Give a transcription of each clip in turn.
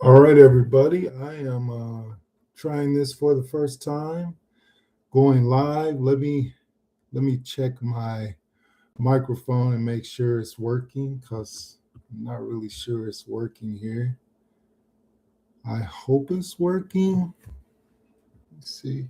All right, everybody. I am trying this for the first time, going live. Let me check my microphone and make sure it's working because I'm not really sure it's working here. I hope it's working. Let's see.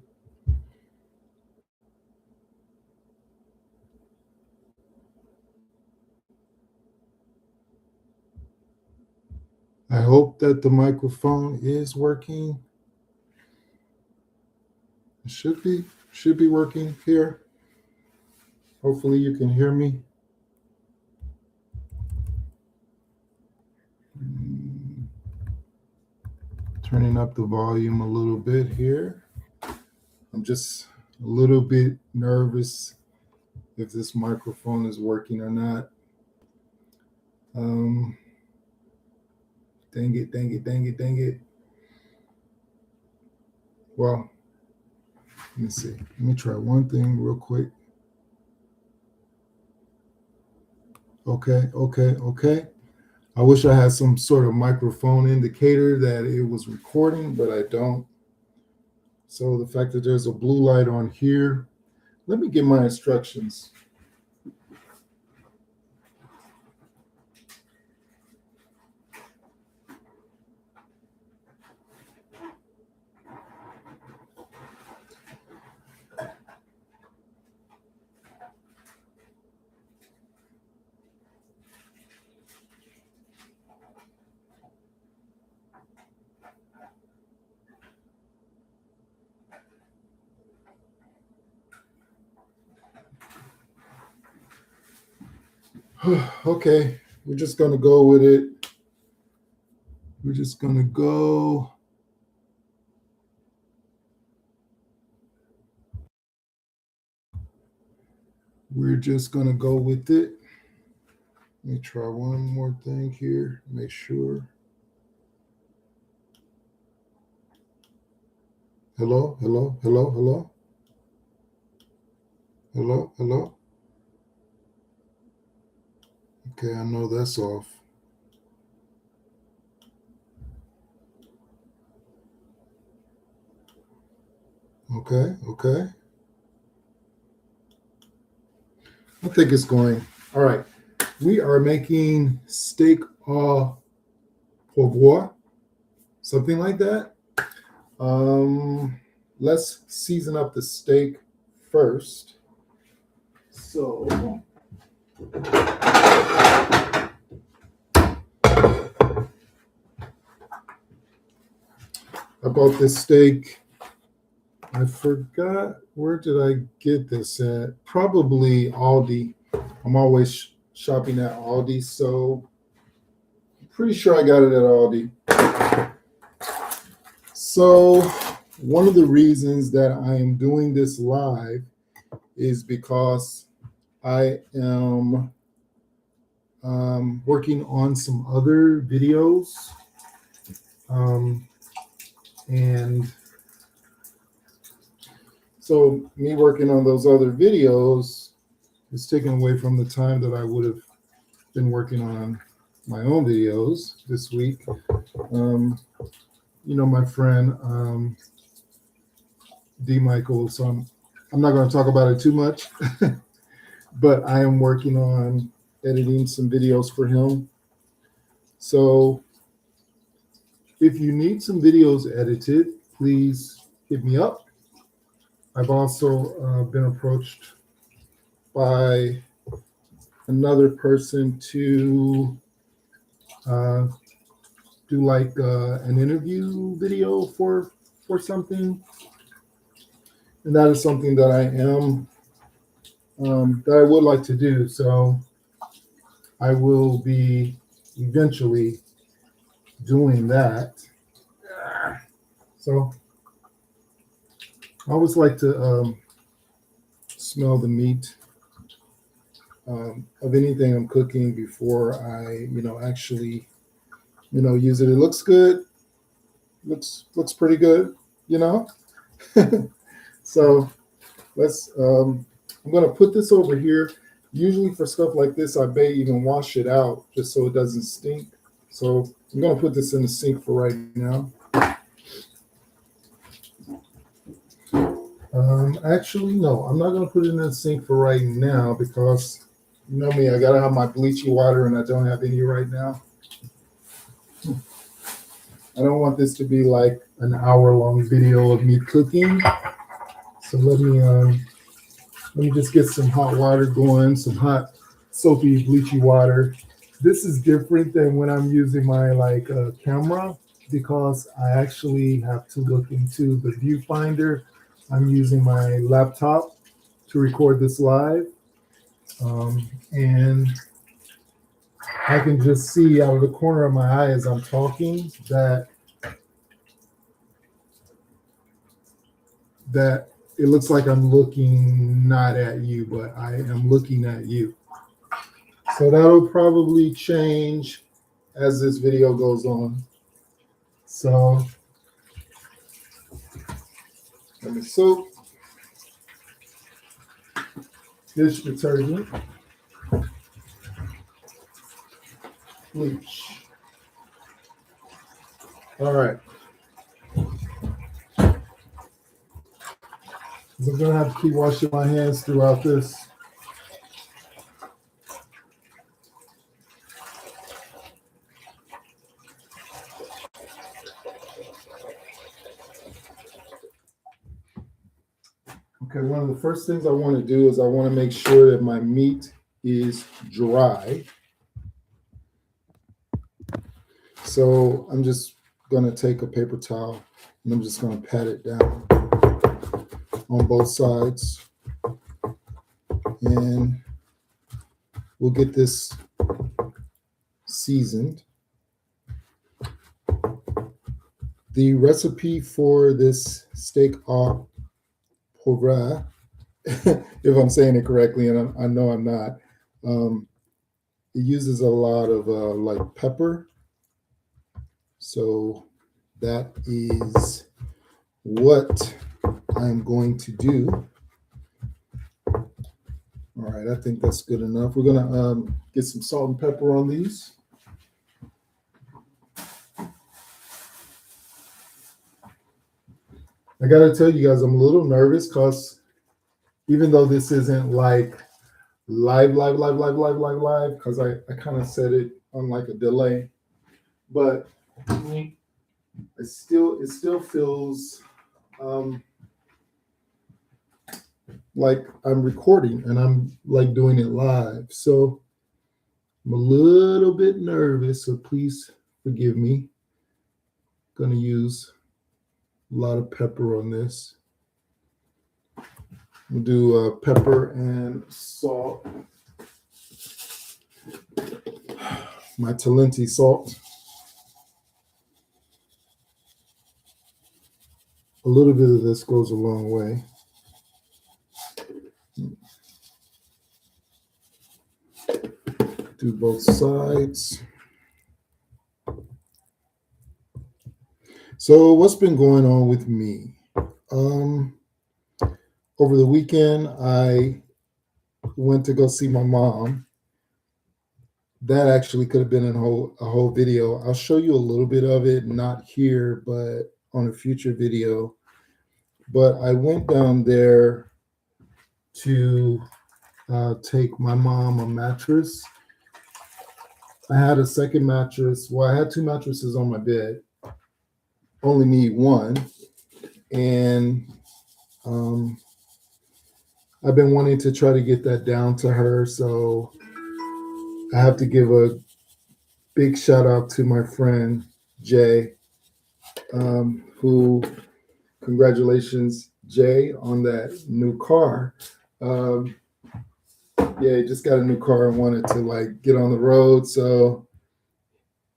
I hope that the microphone is working. It should be working here. Hopefully you can hear me. Turning up the volume a little bit here. I'm just a little bit nervous if this microphone is working or not. Dang it. Well, let me see. Let me try one thing real quick. Okay. I wish I had some sort of microphone indicator that it was recording, but I don't. So the fact that there's a blue light on here, let me get my instructions. Okay, we're just gonna go with it. We're just gonna go. We're just gonna go with it. Let me try one more thing here. Make sure. Hello. Okay, I know that's off. Okay. I think it's going. All right. We are making steak au poivre, something like that. Let's season up the steak first. So I bought this steak. I forgot, where did I get this at? Probably Aldi. I'm always shopping at Aldi, so I'm pretty sure I got it at Aldi. So one of the reasons that I am doing this live is because I am working on some other videos. And so me working on those other videos is taken away from the time that I would have been working on my own videos this week. My friend D. Michael, so I'm not going to talk about it too much, but I am working on editing some videos for him. So if you need some videos edited, please hit me up. I've also been approached by another person to do like an interview video for something, and that is something that I would like to do. So I will be eventually doing that. So I always like to smell the meat of anything I'm cooking before I, actually, use it. It looks good. Looks pretty good, So I'm going to put this over here. Usually for stuff like this, I may even wash it out just so it doesn't stink. So I'm going to put this in the sink for right now. Actually, no, I'm not going to put it in the sink for right now because you know me, I got to have my bleachy water and I don't have any right now. I don't want this to be like an hour-long video of me cooking. So let me just get some hot water going, some hot soapy bleachy water. This is different than when I'm using my camera because I actually have to look into the viewfinder. I'm using my laptop to record this live. And I can just see out of the corner of my eye as I'm talking that it looks like I'm looking not at you, but I am looking at you. So that'll probably change as this video goes on. So let me soap, dish detergent, bleach. All right. So I'm gonna have to keep washing my hands throughout this. Okay, one of the first things I want to do is I want to make sure that my meat is dry. So I'm just going to take a paper towel and I'm just going to pat it down on both sides. And we'll get this seasoned. The recipe for this steak au poivre, if I'm saying it correctly, and I know I'm not, it uses a lot of like pepper. So that is what I'm going to do. All right, I think that's good enough. We're gonna get some salt and pepper on these. I gotta tell you guys, I'm a little nervous because even though this isn't like live, because I kind of set it on like a delay, but it still feels like I'm recording and I'm like doing it live. So I'm a little bit nervous, so please forgive me. Gonna use a lot of pepper on this. We'll do pepper and salt. My Talenti salt. A little bit of this goes a long way. Do both sides. So what's been going on with me? Over the weekend, I went to go see my mom. That actually could have been a whole video. I'll show you a little bit of it, not here, but on a future video. But I went down there to take my mom a mattress. I had a second mattress. Well, I had two mattresses on my bed. Only need one. And I've been wanting to try to get that down to her. So I have to give a big shout out to my friend, Jay, who, congratulations, Jay, on that new car. Yeah, he just got a new car and wanted to like get on the road. So,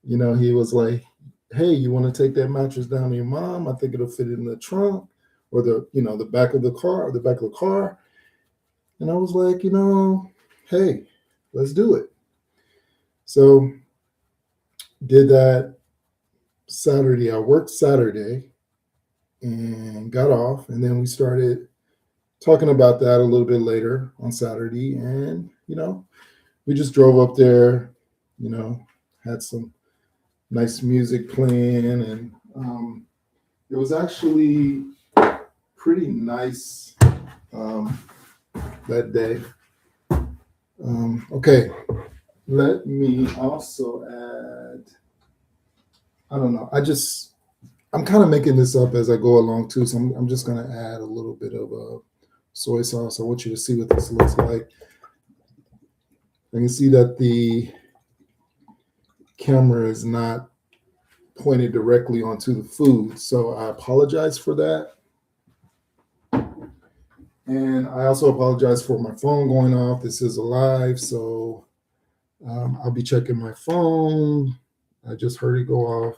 you know, he was like, hey, you want to take that mattress down to your mom? I think it'll fit in the trunk or the back of the car. And I was like, hey, let's do it. So did that Saturday. I worked Saturday and got off. And then we started talking about that a little bit later on Saturday. And, we just drove up there, had some nice music playing, and it was actually pretty nice um, that day. Okay, let me also add. I don't know. I'm kind of making this up as I go along too, so I'm just going to add a little bit of soy sauce. I want you to see what this looks like. I can see that the camera is not pointed directly onto the food, so I apologize for that. And I also apologize for my phone going off. This is a live, so I'll be checking my phone. I just heard it go off.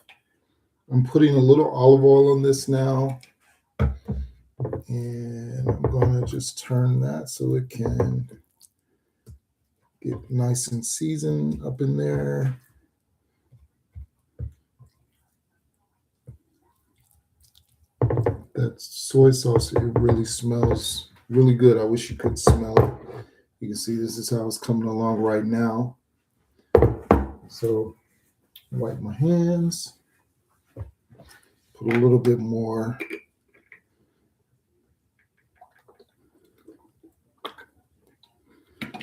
I'm putting a little olive oil on this now. And I'm going to just turn that so it can get nice and seasoned up in there. That soy sauce, it really smells really good. I wish you could smell it. You can see this is how it's coming along right now. So wipe my hands, put a little bit more.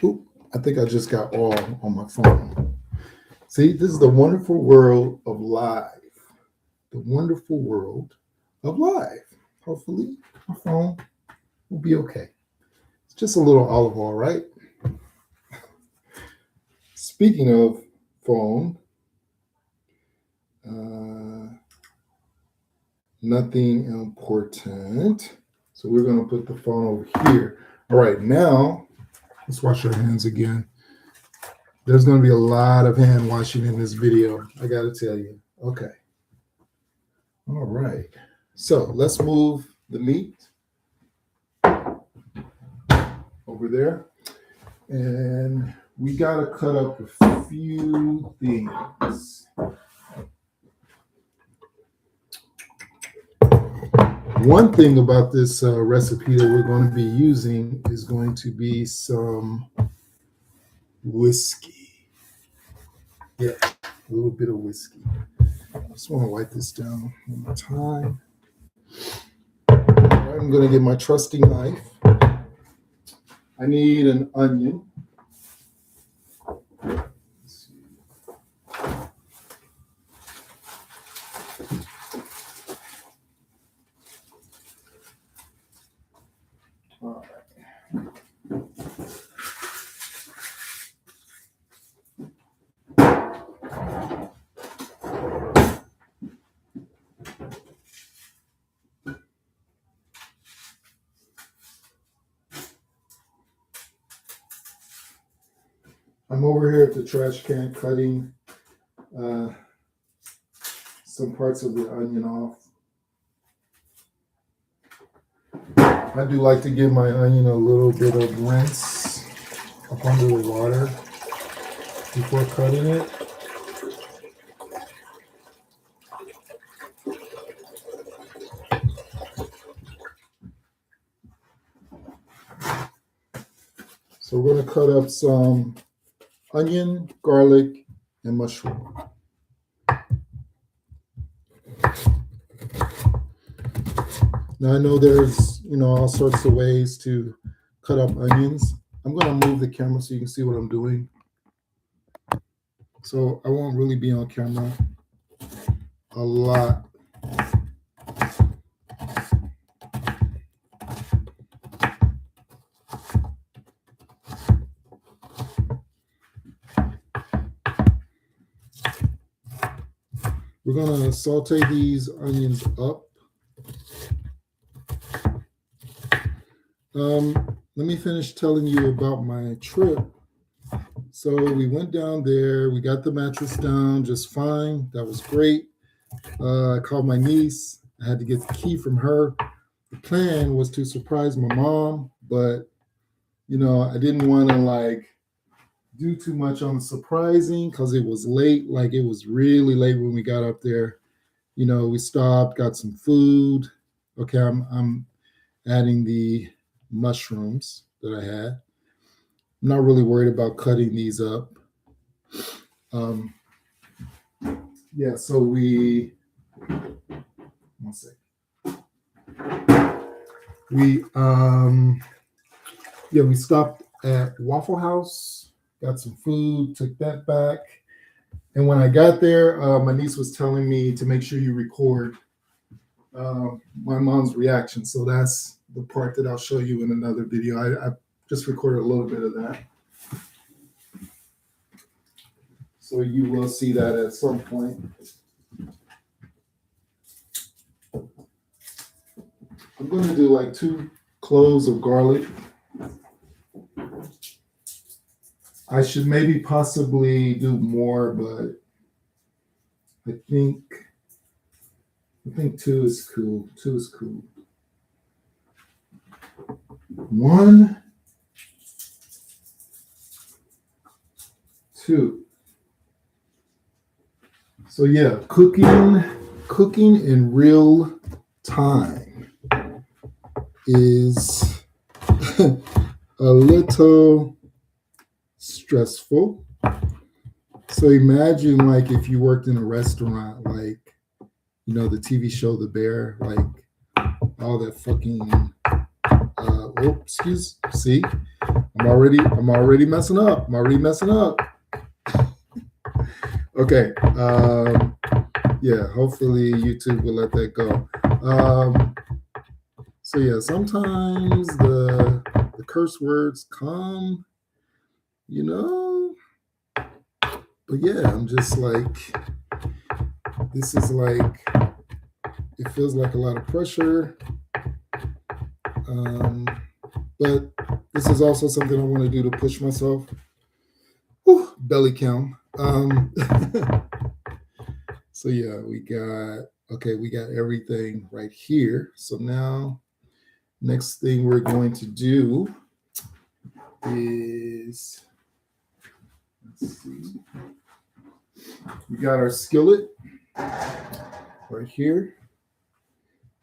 Oop, I think I just got all on my phone. See, this is the wonderful world of live. The wonderful world of live. Hopefully, my phone will be okay. It's just a little olive oil, right? Speaking of phone, nothing important. So we're going to put the phone over here. All right, now let's wash our hands again. There's going to be a lot of hand washing in this video, I got to tell you. Okay. All right. So let's move the meat over there. And we got to cut up a few things. One thing about this recipe that we're going to be using is going to be some whiskey. Yeah, a little bit of whiskey. I just want to wipe this down one more time. All right, I'm going to get my trusty knife. I need an onion. All right. I'm over here at the trash can cutting some parts of the onion off. I do like to give my onion a little bit of rinse up under the water before cutting it. So we're going to cut up some onion, garlic, and mushroom. Now I know there's, all sorts of ways to cut up onions. I'm going to move the camera so you can see what I'm doing. So I won't really be on camera a lot. We're going to saute these onions up. Let me finish telling you about my trip. So we went down there. We got the mattress down just fine. That was great. I called my niece. I had to get the key from her. The plan was to surprise my mom, but, I didn't want to do too much on the surprising because it was late. It was really late when we got up there. We stopped, got some food. Okay, I'm adding the mushrooms that I had. I'm not really worried about cutting these up. yeah, so one sec. We stopped at Waffle House, got some food, took that back. And when I got there, my niece was telling me to make sure you record my mom's reaction. So that's the part that I'll show you in another video. I just recorded a little bit of that. So you will see that at some point. I'm going to do like 2 cloves of garlic. I should maybe possibly do more, but I think 2 is cool. 2 is cool. 1, 2. So yeah, cooking in real time is a little stressful. So imagine like if you worked in a restaurant, like, you know, the TV show The Bear, like all that fucking see, I'm already messing up. Okay. Yeah, hopefully YouTube will let that go. So yeah, sometimes the curse words come, you know. But yeah, I'm just like, this is like, it feels like a lot of pressure. But this is also something I want to do to push myself. Whew, belly count. So yeah, we got everything right here. So now, next thing we're going to do is, let's see, we got our skillet right here.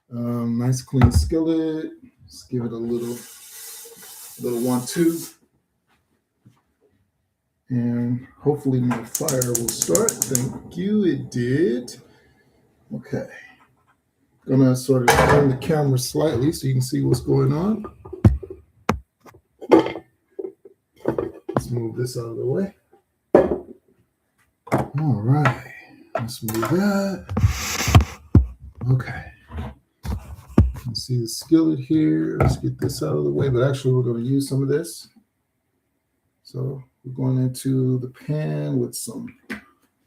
Nice clean skillet. Let's give it a little 1-2. And hopefully my fire will start. Thank you, it did. Okay. Gonna sort of turn the camera slightly so you can see what's going on. Let's move this out of the way. All right. Let's move that. Okay. You see the skillet here. Let's get this out of the way. But actually, we're going to use some of this. So we're going into the pan with some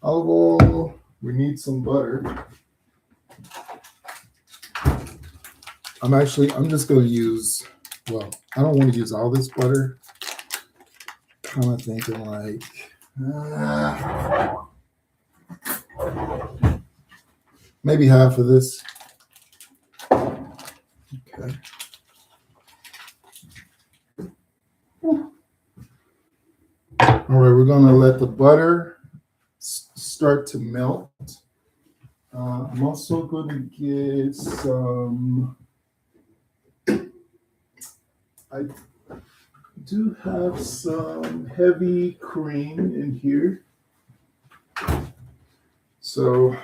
olive oil. We need some butter. I'm just going to use, well, I don't want to use all this butter. Kind of thinking like, maybe half of this. Okay. All right, we're going to let the butter start to melt. I'm also going to get some, I do have some heavy cream in here. So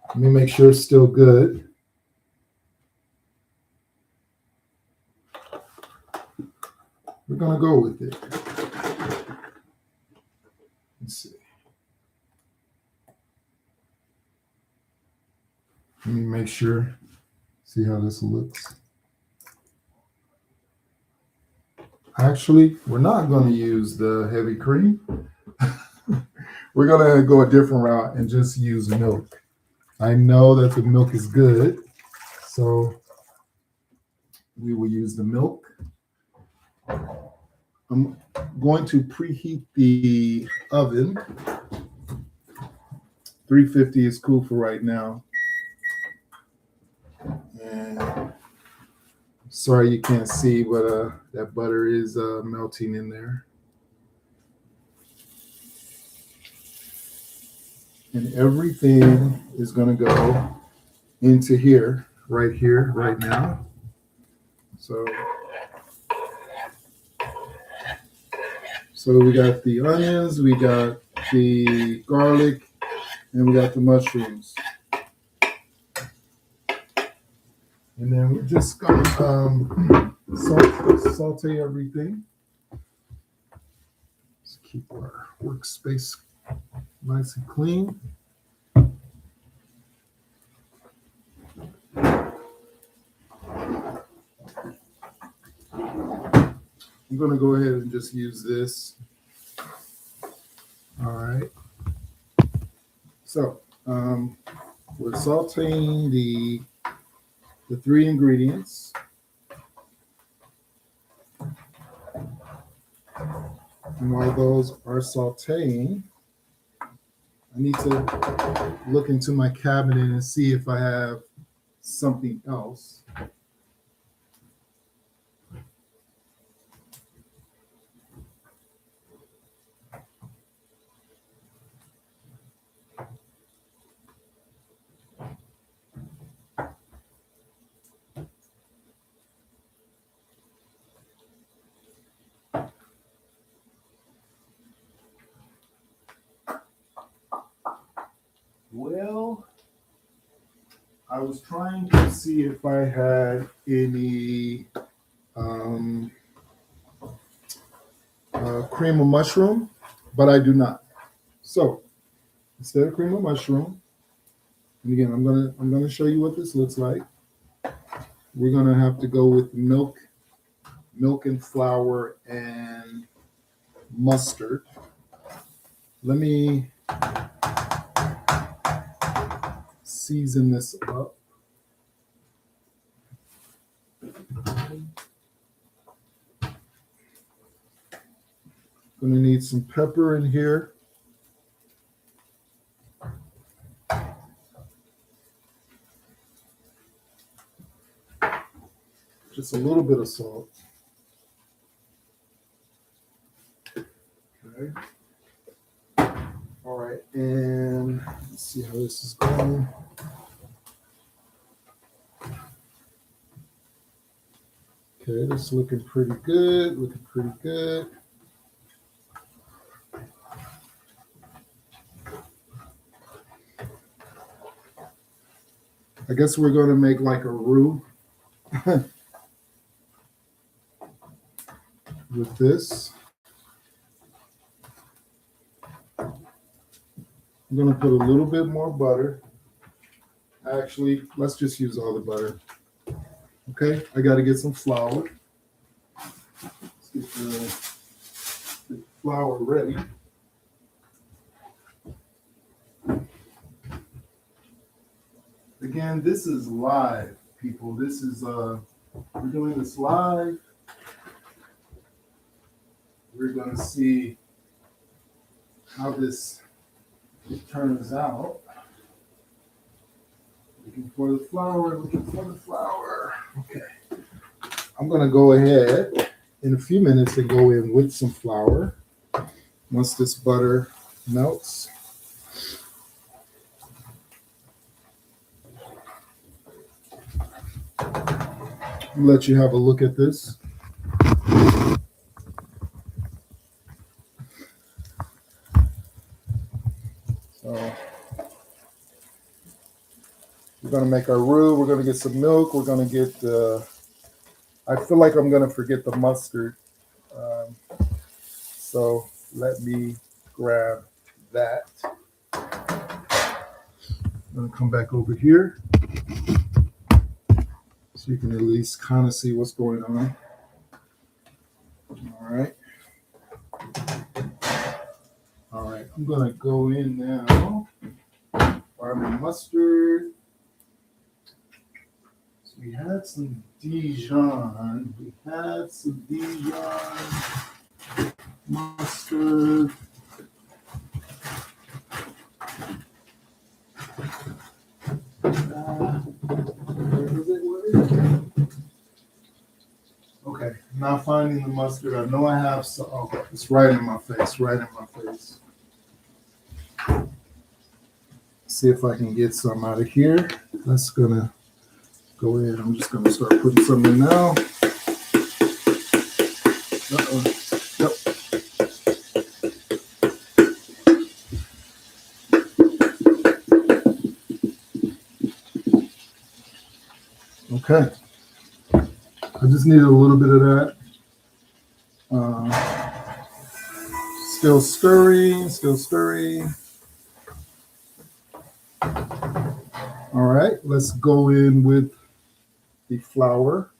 let me make sure it's still good. We're going to go with it. Let's see. Let me make sure. See how this looks. Actually, we're not going to use the heavy cream. We're going to go a different route and just use milk. I know that the milk is good, so we will use the milk. I'm going to preheat the oven. 350 is cool for right now. And sorry you can't see, but that butter is melting in there. And everything is going to go into here, right now. So we got the onions, we got the garlic, And we got the mushrooms. And then we're just going to saute everything. Let's keep our workspace nice and clean. I'm going to go ahead and just use this. All right. So we're sauteing the three ingredients. And while those are sauteing, I need to look into my cabinet and see if I have something else. Well, I was trying to see if I had any cream of mushroom, but I do not. So instead of cream of mushroom, and again, I'm gonna show you what this looks like. We're gonna have to go with milk and flour and mustard. Let me season this up. Gonna need some pepper in here. Just a little bit of salt. Okay. All right, and let's see how this is going. Okay, this is looking pretty good. I guess we're going to make like a roux with this. I'm going to put a little bit more butter. Actually, let's just use all the butter. Okay, I got to get some flour. Let's get the flour ready. Again, this is live, people. This is we're doing this live. We're going to see how this turns out. Looking for the flour. Okay. I'm going to go ahead in a few minutes and go in with some flour once this butter melts. I'll let you have a look at this. So we're going to make our roux. We're going to get some milk. We're going to get I feel like I'm going to forget the mustard. So let me grab that. I'm going to come back over here so you can at least kind of see what's going on. All right. I'm going to go in now. Our mustard. So we had some Dijon. Mustard. Where is it? Okay, not finding the mustard. I know I have some. Okay, it's right in my face. See if I can get some out of here. That's gonna go in. I'm just gonna start putting some in now. Yep. Okay, I just need a little bit of that. Still stirring, still stirring. All right, let's go in with the flour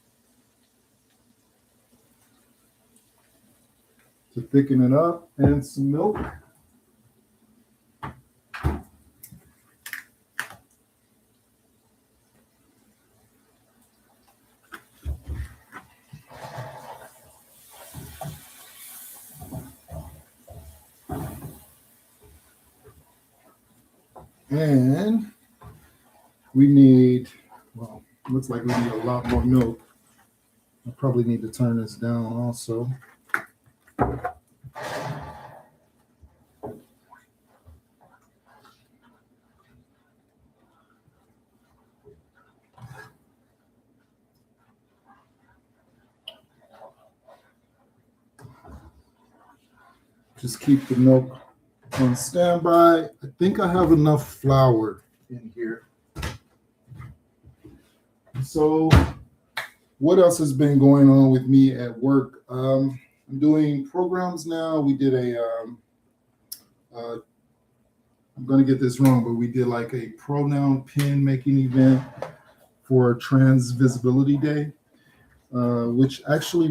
to thicken it up and some milk. And we need, well, looks like we need a lot more milk. I probably need to turn this down also. Just keep the milk on standby. I think I have enough flour in here. So what else has been going on with me at work? I'm doing programs now. We did I'm going to get this wrong, but we did like a pronoun pin making event for Trans Visibility Day, which actually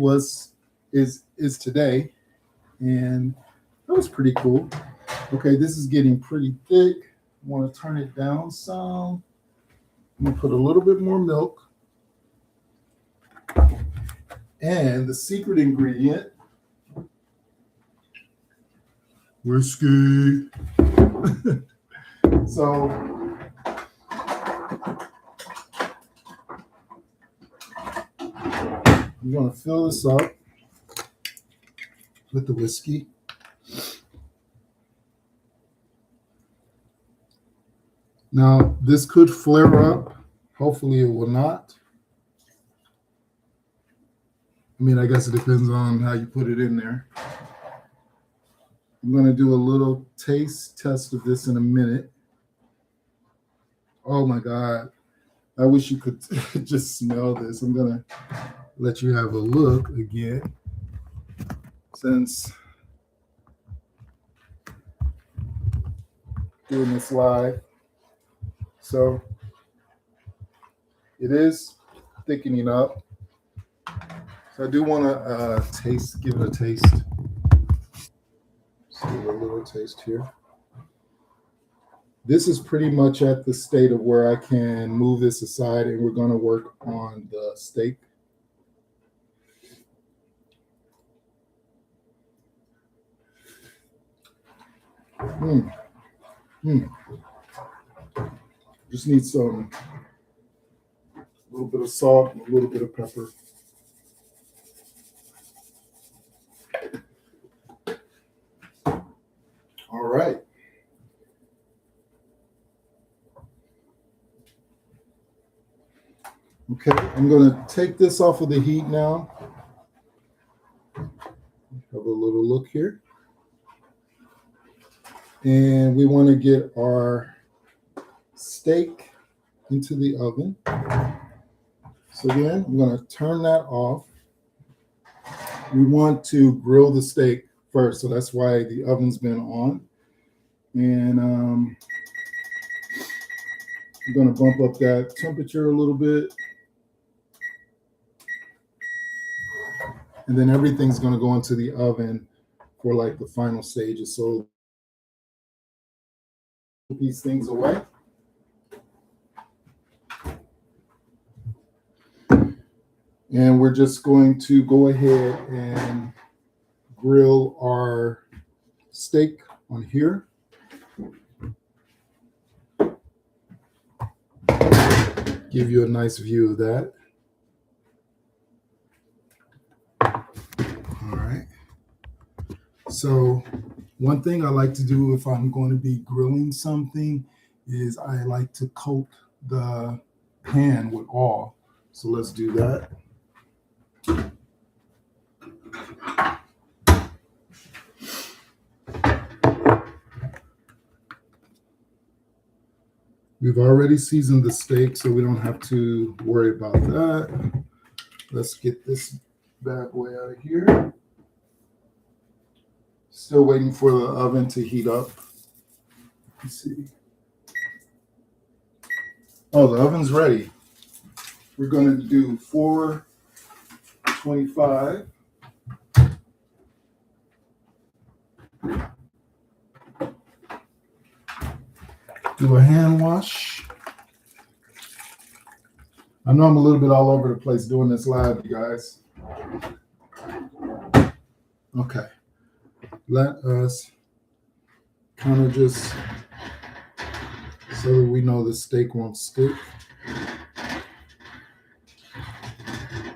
is today, and that was pretty cool. Okay, this is getting pretty thick. I want to turn it down some. I'm going to put a little bit more milk. And the secret ingredient, whiskey. So I'm going to fill this up with the whiskey. Now, this could flare up. Hopefully it will not. I mean, I guess it depends on how you put it in there. I'm going to do a little taste test of this in a minute. Oh my God. I wish you could just smell this. I'm going to let you have a look again, since doing this live. So it is thickening up. So I do want to give it a taste. Just give it a little taste here. This is pretty much at the state of where I can move this aside, and we're going to work on the steak. Just need a little bit of salt and a little bit of pepper. All right. Okay, I'm going to take this off of the heat now. Have a little look here. And we want to get our steak into the oven. So again, I'm going to turn that off. We want to grill the steak first, so that's why the oven's been on. And I'm going to bump up that temperature a little bit. And then everything's going to go into the oven for like the final stages. So these things away. And we're just going to go ahead and grill our steak on here. Give you a nice view of that. All right. So one thing I like to do if I'm going to be grilling something is I like to coat the pan with oil. So let's do that. We've already seasoned the steak, so we don't have to worry about that. Let's get this bad boy out of here. Still waiting for the oven to heat up. Let's see. Oh, the oven's ready. We're going to do 425. Do a hand wash. I know I'm a little bit all over the place doing this live, you guys. Okay. Let us kind of just, so that we know the steak won't stick.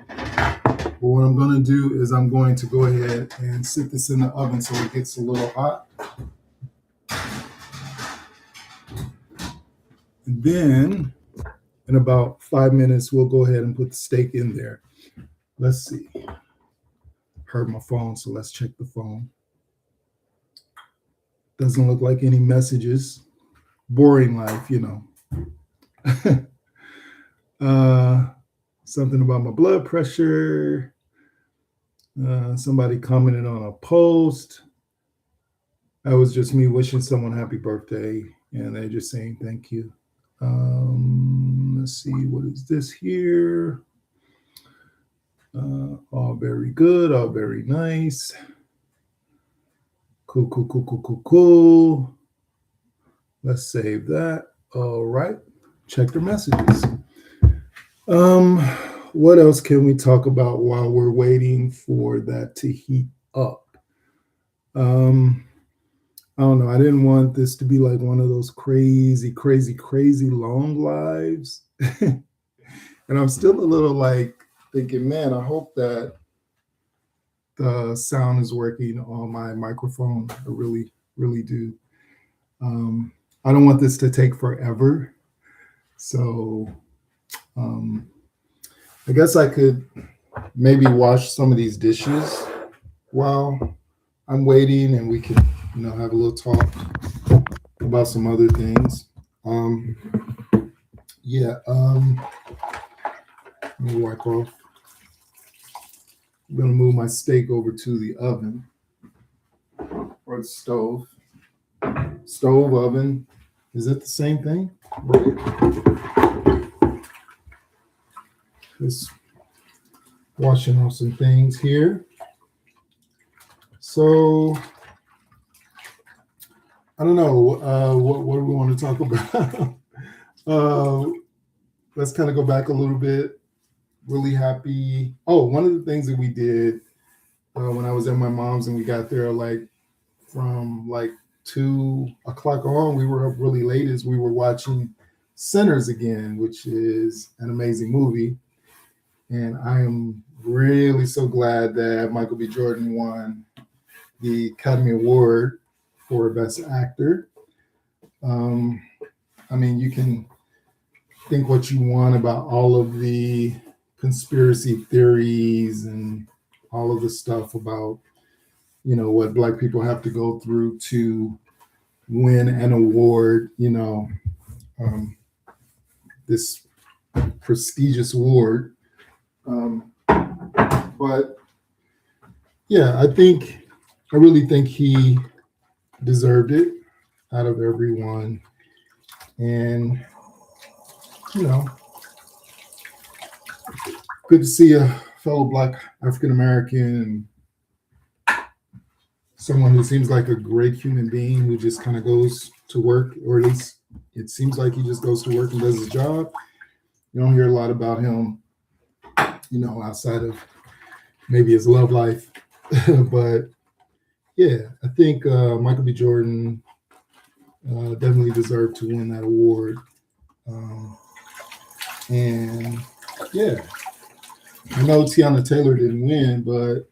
But what I'm going to do is I'm going to go ahead and sit this in the oven so it gets a little hot. And then in about 5 minutes, we'll go ahead and put the steak in there. Let's see. Heard my phone, so let's check the phone. Doesn't look like any messages. Boring life, you know. Something about my blood pressure. Somebody commented on a post. That was just me wishing someone happy birthday, and they're just saying thank you. Let's see, what is this here? All very good, all very nice. Cool. Let's save that. All right, check their messages. What else can we talk about while we're waiting for that to heat up? I don't know. I didn't want this to be like one of those crazy long lives. And I'm still a little like thinking, man, I hope that the sound is working on my microphone. I really do. I don't want this to take forever. So I guess I could maybe wash some of these dishes while I'm waiting, and we can, you know, have a little talk about some other things. Let me wipe off. I'm gonna move my steak over to the oven or the stove. Stove, oven, is it the same thing? Just washing off some things here. So I don't know, what do we want to talk about? Let's kind of go back a little bit. Really happy. Oh, one of the things that we did when I was at my mom's and we got there from 2 o'clock on, we were up really late as we were watching Sinners again, which is an amazing movie. And I am really so glad that Michael B. Jordan won the Academy Award for Best Actor. I mean, you can think what you want about all of the conspiracy theories and all of the stuff about, you know, what Black people have to go through to win an award, you know, this prestigious award. But yeah, I really think he deserved it out of everyone. And, you know, good to see a fellow Black African-American, someone who seems like a great human being who just kind of goes to work, or at least it seems like he just goes to work and does his job. You don't hear a lot about him, you know, outside of maybe his love life. But yeah, I think Michael B. Jordan definitely deserved to win that award. And yeah, I know Tiana Taylor didn't win, but,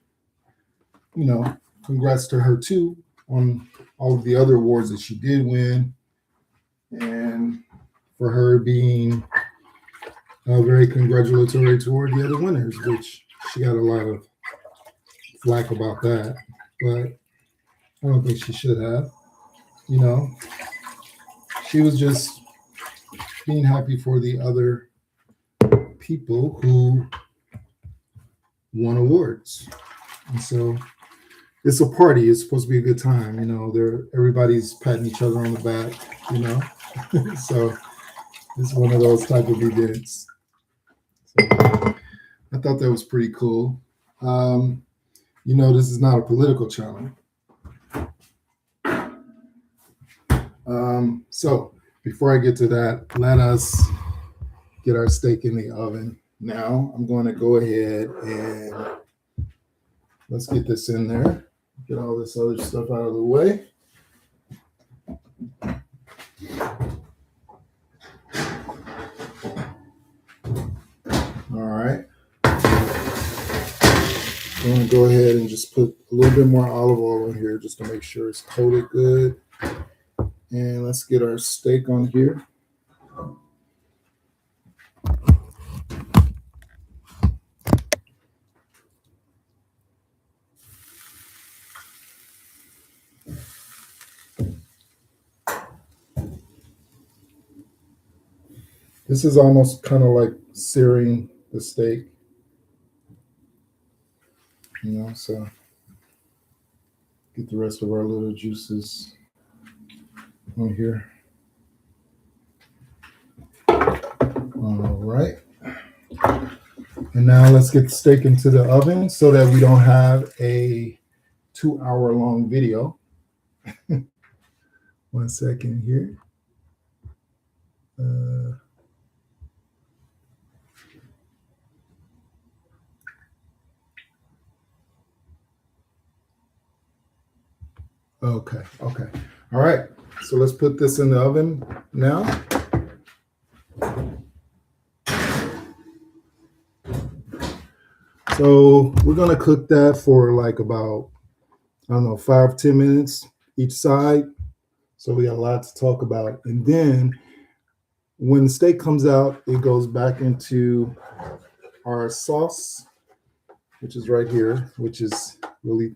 you know, congrats to her too on all of the other awards that she did win, and for her being very congratulatory toward the other winners, which she got a lot of flack about that, but I don't think she should have. You know, she was just being happy for the other people who won awards. And so it's a party. It's supposed to be a good time. Everybody's patting each other on the back. So it's one of those type of events. So I thought that was pretty cool. This is not a political channel. So before I get to that, let us get our steak in the oven. Now I'm going to go ahead and let's get this in there. Get all this other stuff out of the way. All right. I'm going to go ahead and just put a little bit more olive oil in here just to make sure it's coated good. And let's get our steak on here. This is almost kind of like searing the steak, so get the rest of our little juices on here. All right. And now let's get the steak into the oven so that we don't have a 2-hour-long video. 1 second here. Okay. All right. So let's put this in the oven now. So we're going to cook that for like about, 5-10 minutes each side. So we got a lot to talk about. And then when the steak comes out, it goes back into our sauce, which is right here, which is really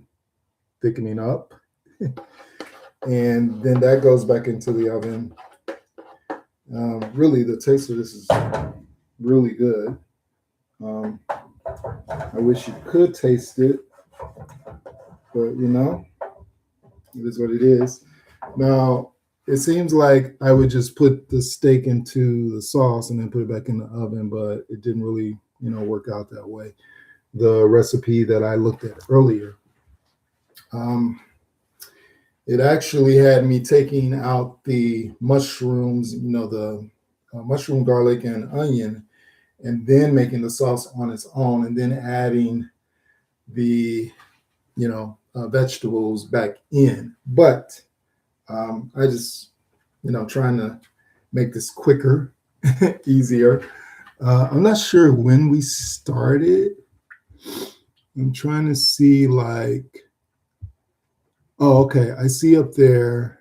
thickening up. And then that goes back into the oven. Really, the taste of this is really good. I wish you could taste it, but it is what it is. Now, it seems like I would just put the steak into the sauce and then put it back in the oven, but it didn't really, work out that way. The recipe that I looked at earlier, it actually had me taking out the mushrooms, the mushroom, garlic, and onion, and then making the sauce on its own, and then adding the, vegetables back in. But I just, trying to make this quicker, easier. I'm not sure when we started. I'm trying to see oh, okay. I see up there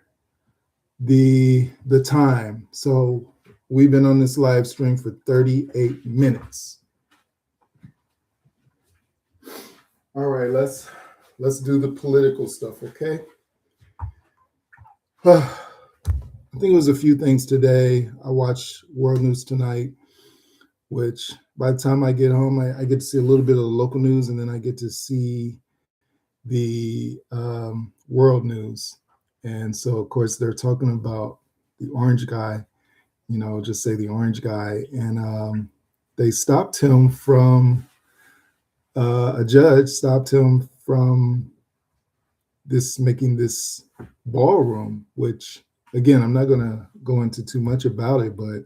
the time. So we've been on this live stream for 38 minutes. All right, let's do the political stuff, okay? I think it was a few things today. I watched World News Tonight, which by the time I get home, I get to see a little bit of the local news, and then I get to see the world news. And so, of course, they're talking about the orange guy, just say the orange guy. And they stopped him from, a judge stopped him from making this ballroom, which, again, I'm not going to go into too much about it, but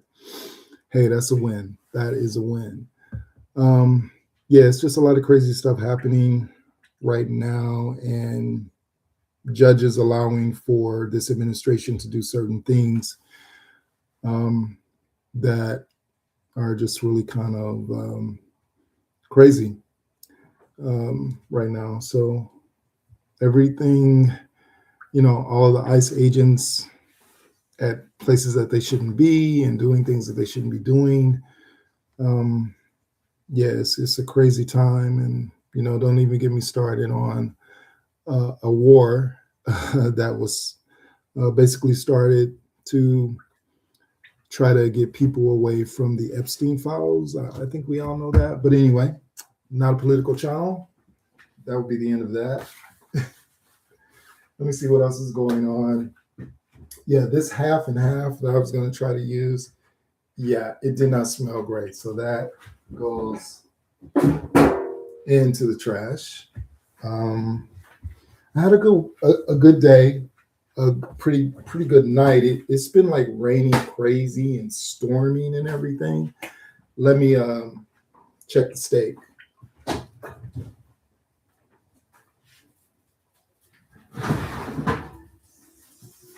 hey, that's a win. That is a win. It's just a lot of crazy stuff happening right now, and judges allowing for this administration to do certain things that are just really kind of crazy right now. So everything, all the ICE agents at places that they shouldn't be and doing things that they shouldn't be doing. It's a crazy time. And, don't even get me started on a war that was basically started to try to get people away from the Epstein files. I think we all know that. But anyway, not a political channel. That would be the end of that. Let me see what else is going on. Yeah, this half and half that I was going to try to use, yeah, it did not smell great. So that goes into the trash. I had a good day, a pretty good night. It's been like raining crazy and storming and everything. Let me check the steak.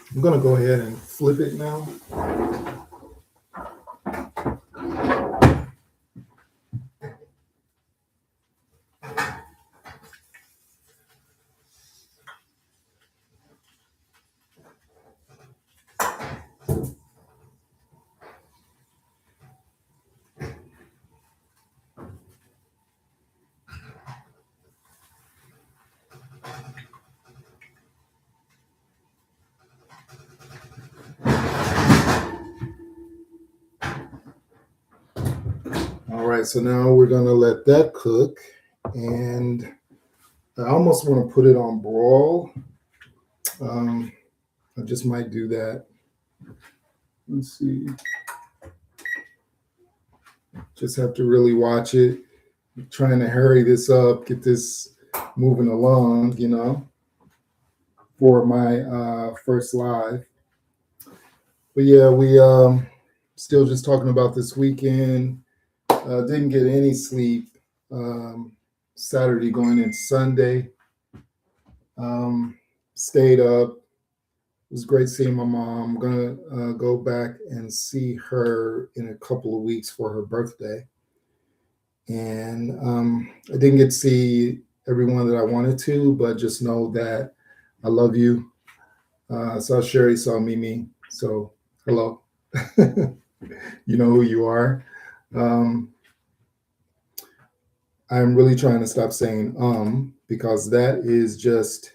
I'm gonna go ahead and flip it now. All right, so now we're gonna let that cook, and I almost want to put it on broil. I just might do that. Let's see. Just have to really watch it. I'm trying to hurry this up, get this moving along, for my first live. But yeah, we still just talking about this weekend. Didn't get any sleep Saturday going into Sunday. Stayed up. It was great seeing my mom. I'm gonna go back and see her in a couple of weeks for her birthday. And I didn't get to see everyone that I wanted to, but just know that I love you. Saw Sherry, saw Mimi. So hello. You know who you are. I'm really trying to stop saying because that is just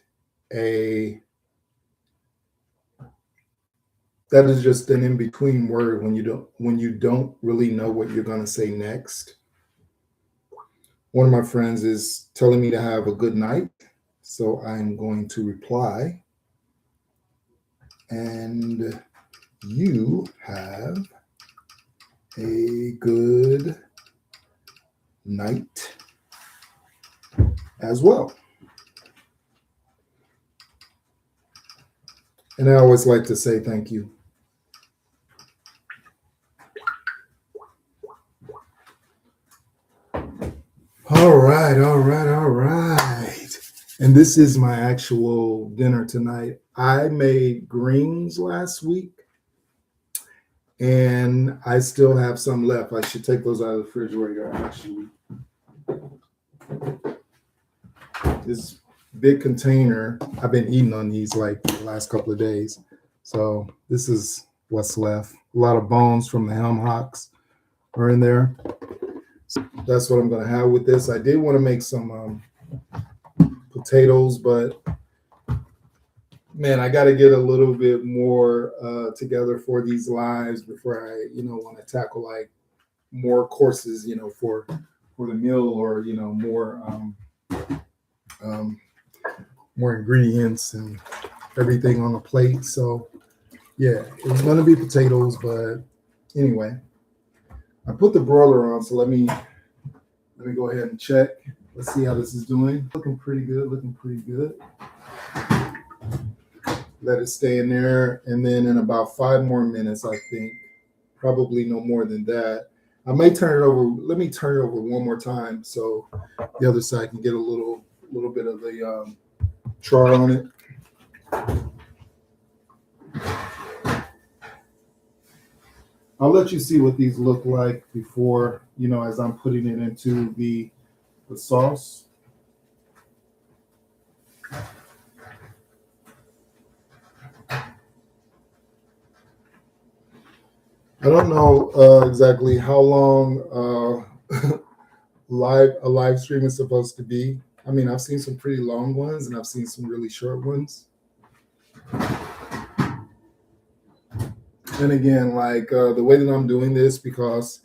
an in-between word when you don't really know what you're going to say next. One of my friends is telling me to have a good night, so I'm going to reply, and you have a good night as well. And I always like to say thank you. All right. And this is my actual dinner tonight. I made greens last week, and I still have some left. I should take those out of the refrigerator, actually. This big container, I've been eating on these like the last couple of days. So this is what's left. A lot of bones from the ham hocks are in there. So that's what I'm going to have with this. I did want to make some potatoes, but man, I got to get a little bit more together for these lives before I, want to tackle like more courses, for the meal, or more ingredients and everything on the plate. So yeah, it's going to be potatoes, but anyway, I put the broiler on, so let me go ahead and check. Let's see how this is doing. Looking pretty good. Let it stay in there, and then in about 5 more minutes, I think, probably no more than that, I may turn it over. Let me turn it over one more time so the other side can get a little bit of the char on it. I'll let you see what these look like before, as I'm putting it into the sauce. I don't know exactly how long a live stream is supposed to be. I mean, I've seen some pretty long ones, and I've seen some really short ones. And again, like the way that I'm doing this, because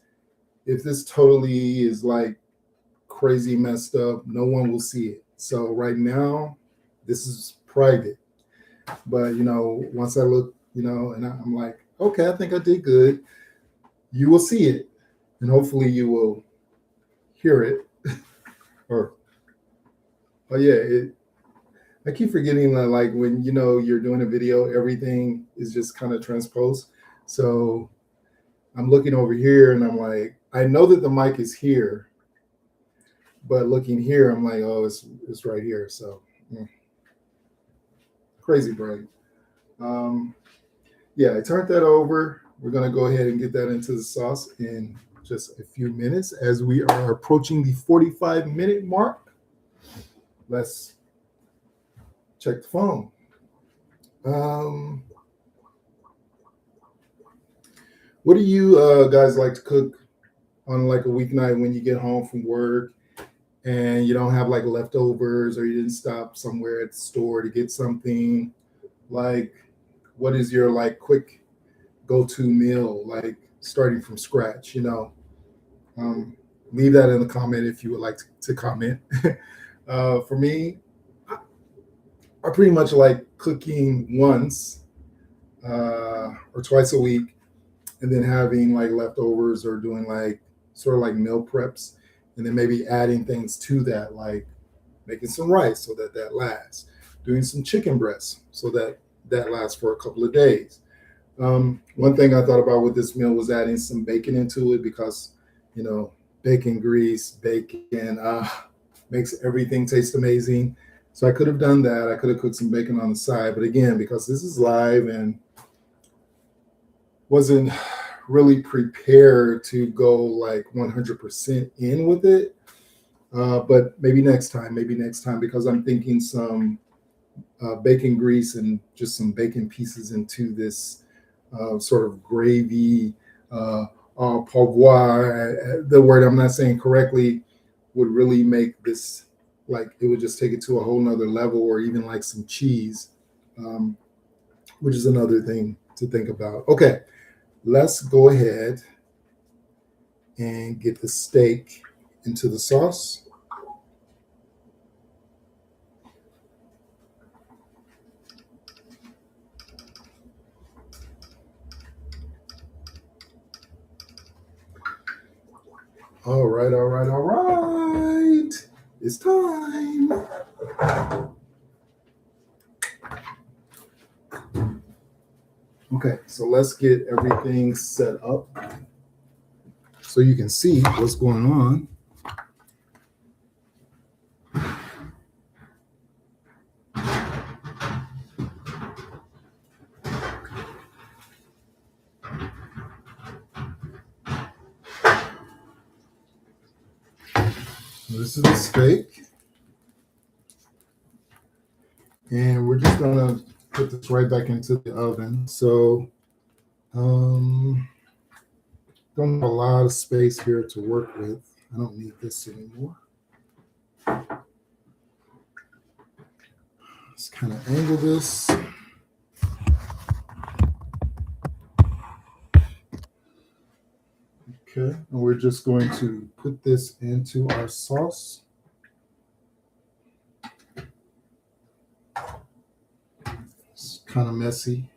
if this totally is like crazy messed up, no one will see it. So right now, this is private. But once I look, and I'm like, okay, I think I did good. You will see it, and hopefully you will hear it. Or oh yeah, I keep forgetting that like when you're doing a video, everything is just kind of transposed. So I'm looking over here and I'm like, I know that the mic is here, but looking here, I'm like, oh, it's right here. So crazy brain. Yeah, I turned that over. We're gonna go ahead and get that into the sauce in just a few minutes as we are approaching the 45-minute mark. Let's check the phone. What do you guys like to cook on like a weeknight when you get home from work and you don't have like leftovers, or you didn't stop somewhere at the store to get something? Like, what is your like quick go-to meal, like starting from scratch? Leave that in the comment if you would like to comment. For me, I pretty much like cooking once or twice a week, and then having like leftovers or doing like sort of like meal preps, and then maybe adding things to that, like making some rice so that that lasts, doing some chicken breasts so that that lasts for a couple of days. One thing I thought about with this meal was adding some bacon into it, because bacon grease, bacon makes everything taste amazing. So I could have done that. I could have cooked some bacon on the side, but again, because this is live and wasn't really prepared to go like 100% in with it. But maybe next time, because I'm thinking some bacon grease and just some bacon pieces into this sort of gravy, poivre, the word I'm not saying correctly, would really make this, like, it would just take it to a whole nother level, or even like some cheese, which is another thing to think about. Okay, let's go ahead and get the steak into the sauce. All right. It's time. Okay, so let's get everything set up so you can see what's going on. This is the steak, and we're just gonna put this right back into the oven. So don't have a lot of space here to work with. I don't need this anymore. Let's kind of angle this. Okay, and we're just going to put this into our sauce. It's kind of messy.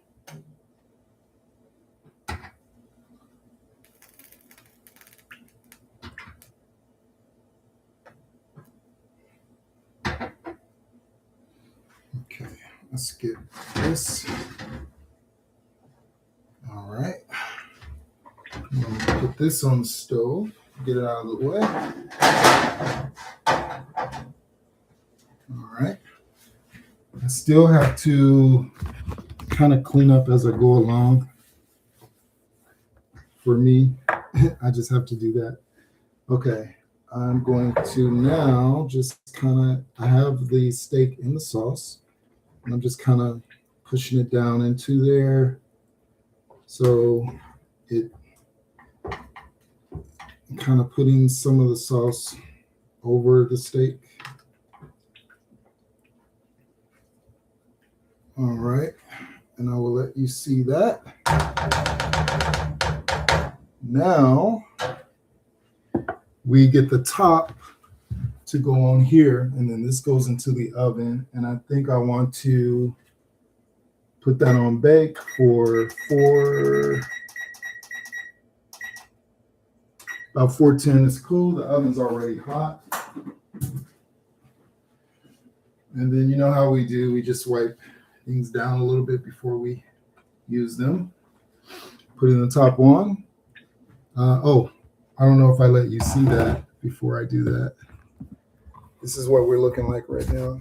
Okay, let's get this. All right. I'm going to put this on the stove, get it out of the way. All right. I still have to kind of clean up as I go along. For me, I just have to do that. Okay. I'm going to now just I have the steak in the sauce, and I'm just kind of pushing it down into there. So it kind of putting some of the sauce over the steak. All right, and I will let you see that. Now we get the top to go on here, and then this goes into the oven. And I think I want to put that on bake for about 410. It's cool. The oven's already hot. And then you know how we do. We just wipe things down a little bit before we use them. Putting the top on. Oh, I don't know if I let you see that before I do that. This is what we're looking like right now.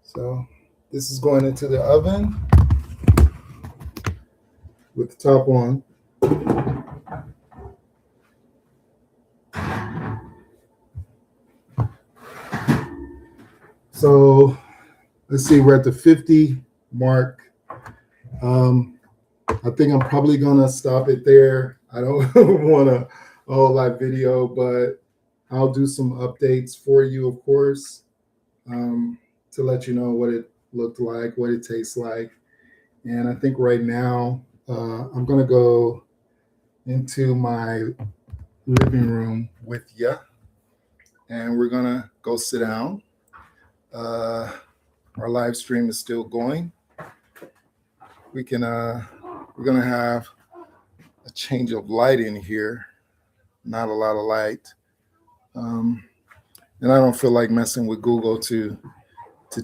So this is going into the oven with the top on. So let's see, we're at the 50 mark. I think I'm probably gonna stop it there. I don't want a whole live video, but I'll do some updates for you, of course, to let you know what it looked like, what it tastes like. And I think right now I'm gonna go into my living room with you, and we're gonna go sit down. Our live stream is still going. We can we're gonna have a change of light in here, not a lot of light, and I don't feel like messing with Google to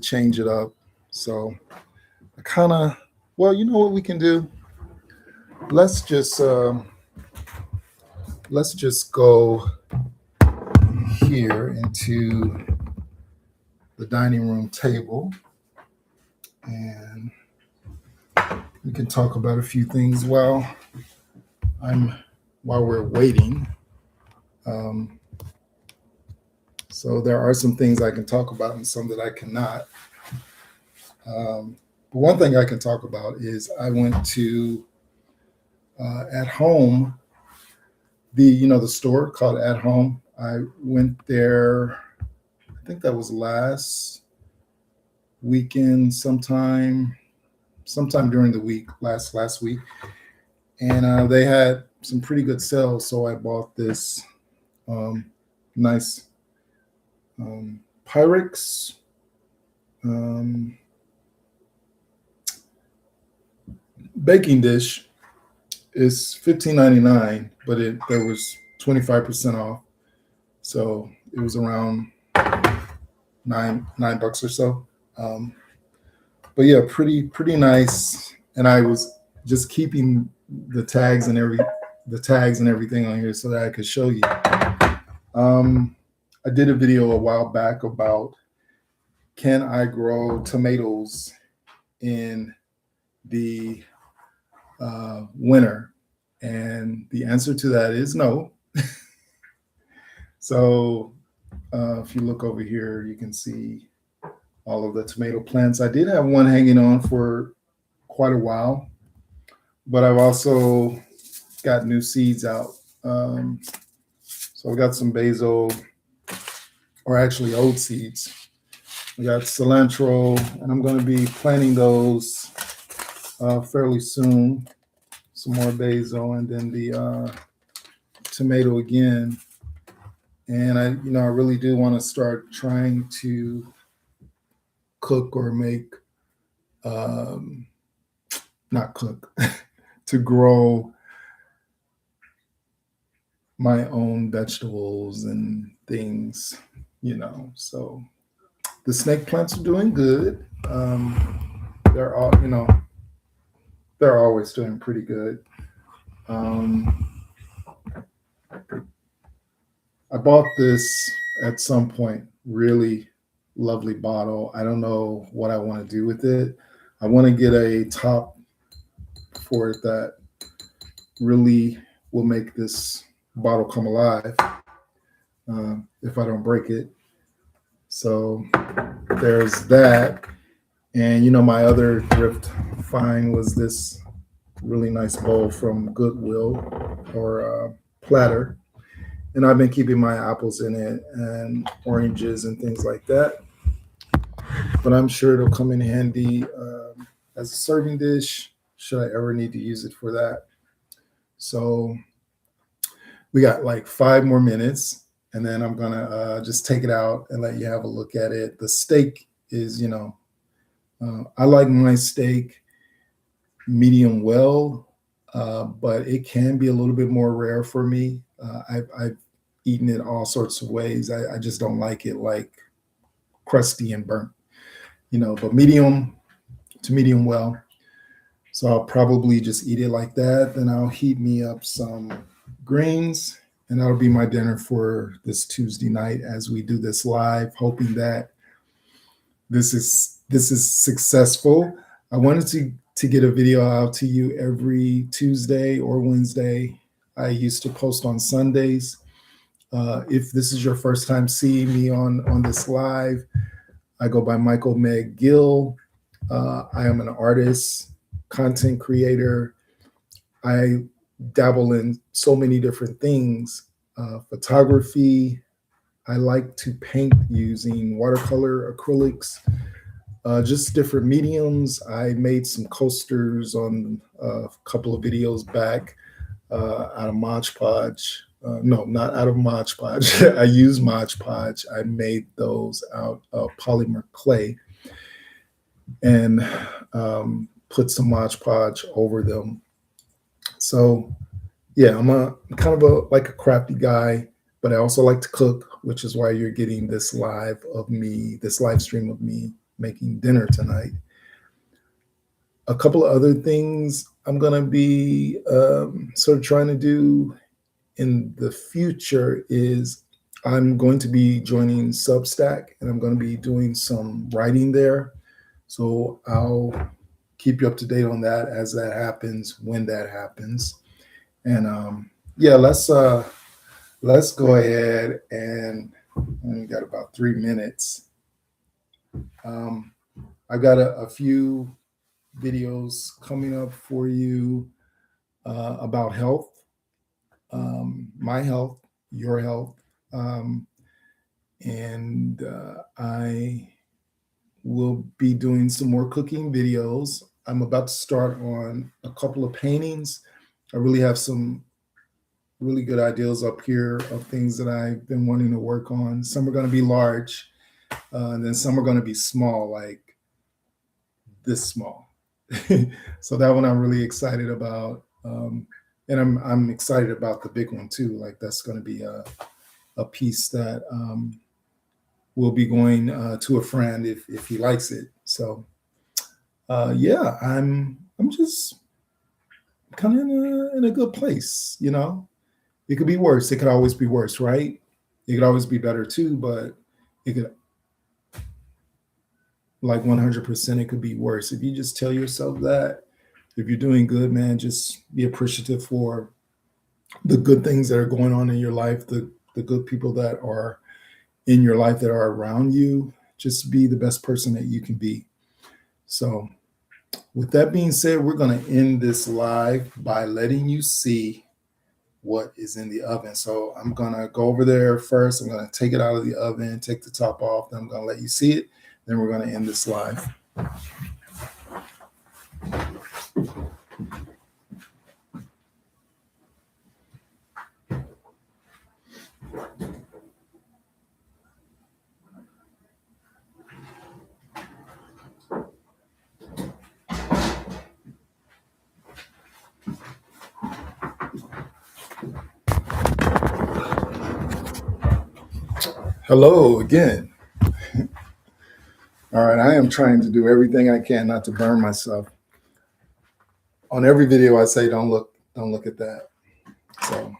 change it up. So I kind of, well, you know what we can do? Let's just go here into the dining room table, and we can talk about a few things while we're waiting. So there are some things I can talk about and some that I cannot. But one thing I can talk about is I went to At Home, the store called At Home. I went there, I think that was last weekend, sometime during the week, last week, and they had some pretty good sales. So I bought this nice Pyrex baking dish. Is $15.99, but there was 25% off, so it was around $9 or so. But yeah, pretty nice. And I was just keeping the tags and everything on here so that I could show you. I did a video a while back about, can I grow tomatoes in the winter? And the answer to that is no. So if you look over here, you can see all of the tomato plants. I did have one hanging on for quite a while, but I've also got new seeds out. So I got some basil, or actually old seeds. We got cilantro, and I'm going to be planting those fairly soon. Some more basil, and then the tomato again. And I really do want to start trying to cook or make, not cook, to grow my own vegetables and things, So the snake plants are doing good. They're always doing pretty good. I bought this at some point, really lovely bottle. I don't know what I want to do with it. I want to get a top for it that really will make this bottle come alive if I don't break it. So there's that. And my other thrift find was this really nice bowl from Goodwill, or platter. And I've been keeping my apples in it and oranges and things like that. But I'm sure it'll come in handy as a serving dish, should I ever need to use it for that. So We got like 5 more minutes, and then I'm gonna just take it out and let you have a look at it. The steak is, I like my steak medium well, but it can be a little bit more rare for me. I've eaten it all sorts of ways. I just don't like it like crusty and burnt, but medium to medium well. So I'll probably just eat it like that. Then I'll heat me up some greens, and that'll be my dinner for this Tuesday night as we do this live, hoping that this is successful. I wanted to get a video out to you every Tuesday or Wednesday. I used to post on Sundays. If this is your first time seeing me on this live, I go by Michael McGill. I am an artist, content creator. I dabble in so many different things. Photography. I like to paint using watercolor, acrylics, just different mediums. I made some coasters on a couple of videos back out of Mod Podge. No, not out of Mod Podge. I use Mod Podge. I made those out of polymer clay and put some Mod Podge over them. So yeah, I'm kind of like a crafty guy, but I also like to cook, which is why you're getting this live stream of me making dinner tonight. A couple of other things I'm going to be sort of trying to do in the future is I'm going to be joining Substack, and I'm going to be doing some writing there. So I'll keep you up to date on that as that happens, when that happens. And yeah, let's go ahead, and we got about 3 minutes. I've got a few videos coming up for you about health, my health, your health, and I will be doing some more cooking videos. I'm about to start on a couple of paintings. I really have some really good ideas up here of things that I've been wanting to work on. Some are going to be large, and then some are going to be small, like this small. So that one I'm really excited about, and I'm excited about the big one too. Like that's going to be a piece that will be going to a friend if he likes it. So yeah, I'm just kind of in a good place, It could be worse. It could always be worse, right? It could always be better too, but it could, like 100%, it could be worse. If you just tell yourself that, if you're doing good, man, just be appreciative for the good things that are going on in your life, the good people that are in your life that are around you. Just be the best person that you can be. So with that being said, we're going to end this live by letting you see what is in the oven. So I'm going to go over there first. I'm going to take it out of the oven, take the top off. Then I'm going to let you see it. Then we're going to end this live. Hello again. All right, I am trying to do everything I can not to burn myself. On every video I say, don't look at that. So,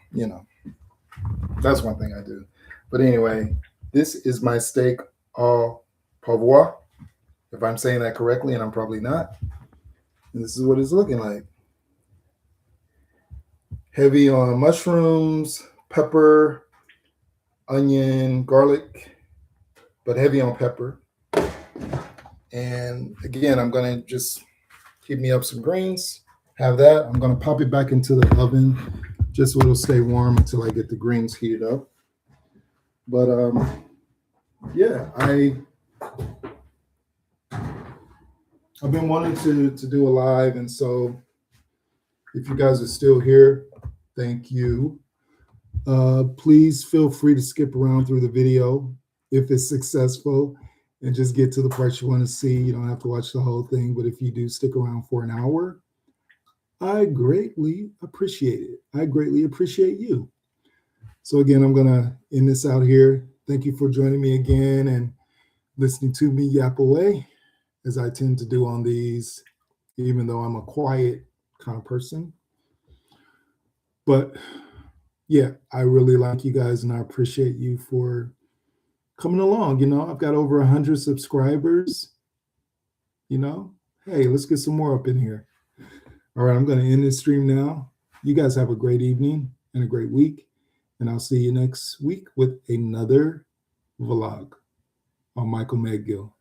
that's one thing I do. But anyway, this is my steak au poivre, if I'm saying that correctly, and I'm probably not. And this is what it's looking like. Heavy on mushrooms, pepper, onion, garlic, but heavy on pepper. And again, I'm going to just heat me up some greens, have that. I'm going to pop it back into the oven just so it'll stay warm until I get the greens heated up. But yeah, I've been wanting to do a live, and so if you guys are still here, thank you. Please feel free to skip around through the video if it's successful and just get to the parts you want to see. You don't have to watch the whole thing, but if you do stick around for an hour, I greatly appreciate it. I greatly appreciate you. So again, I'm going to end this out here. Thank you for joining me again and listening to me yap away, as I tend to do on these, even though I'm a quiet kind of person. But yeah, I really like you guys and I appreciate you for coming along. I've got over 100 subscribers. Hey, let's get some more up in here. All right, I'm going to end this stream now. You guys have a great evening and a great week. And I'll see you next week with another vlog on Michael McGill.